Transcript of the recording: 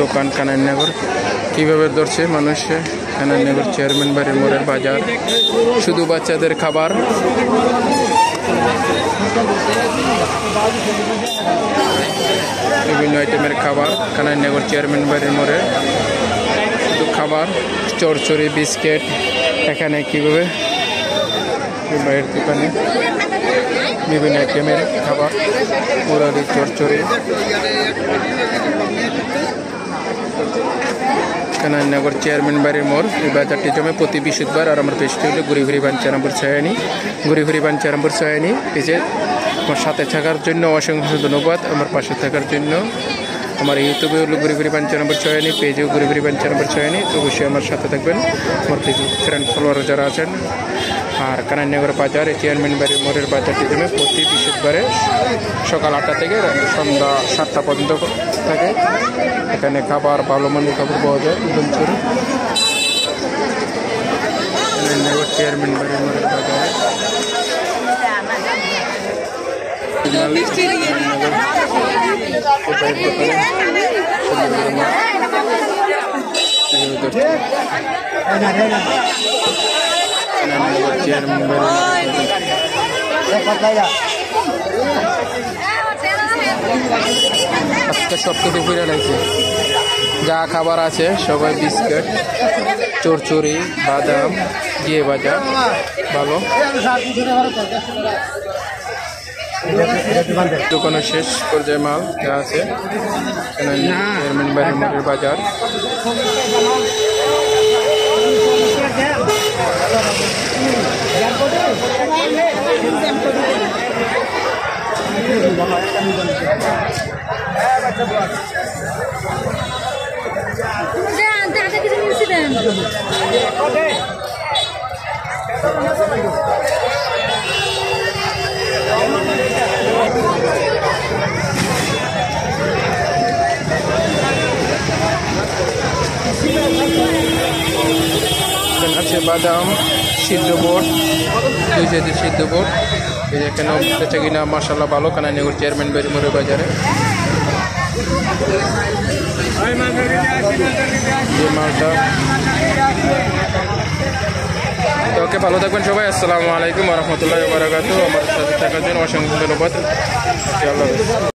দোকান কানাইনগর কিভাবে ধরছে মানুষ। কানাইনগর চেয়ারম্যান বাড়ির মোড়ের বাজার, শুধু বাচ্চাদের খাবার, বিভিন্ন আইটেমের খাবার। কানাইনগর চেয়ারম্যান বাড়ির মোড়ে শুধু খাবার, চড়চড়ি, বিস্কিট। এখানে কিভাবে বাইরের দোকানে বিভিন্ন আইটেমের খাবার, মুরারি, চড়চড়ি। কানাইনগর চেয়ারম্যান বাড়ির মোড়, এই বাজারটি জমে প্রতি বৃহস্পতিবার। আর আমার পেজটি হলো ঘুরিঘুরি বান 4 নম্বর ছয়ানি, ঘুরিঘুরি বান 4 নম্বর ছয়ানি। পেজে আমার সাথে থাকার জন্য অসংখ্য ধন্যবাদ। আমার পাশে থাকার জন্য আমার ইউটিউবে হলো ঘুরিঘুরি বান 4 নম্বর ছয়ানি, পেজেও ঘুরিঘুরি বান 4 নম্বর ছয়ানি। তো অবশ্যই আমার সাথে থাকবেন, আমার ফেসবুক ফ্রেন্ড ফলোয়ার যারা আছেন। আর কানাইনগর বাজার, চেয়ারম্যান বাড়ির মোড়ের বাজারটি জমে প্রতি বৃহস্পতিবারে সকাল 8টা থেকে সন্ধ্যা 7টা পর্যন্ত থাকে। এখানে খাবার, ভালো মানের খাবার পাওয়া যায়। কানাইনগর চেয়ারম্যান বাড়ির মোড়ের বাজারে আজকে সব কিছু ঘুরে লাগছে, যা খাবার আছে সবাই বিস্কিট, চড়চড়ি, বাদাম দিয়ে ভাজা, ভালো। দোকানের শেষ পর্যায়ে মাল যা আছে। চেয়ারম্যান বাড়ির মোড়ের বাজার। আছে বাদাম, সিদ্ধ বোট, 2 কেজি সিদ্ধ বোট। এই যে এখানে বেচা কিনা মাশাআল্লাহ ভালো কানাইনগর চেয়ারম্যান বাড়ির মোড়ের বাজারে। যে মালটা। তো ওকে, ভালো থাকবেন সবাই। আসসালামু আলাইকুম ওয়া রাহমাতুল্লাহি ওয়া বারাকাতুহু। আমার সাথে থাকার জন্য অসংখ্য ধন্যবাদ। আল্লাহ হাফেজ।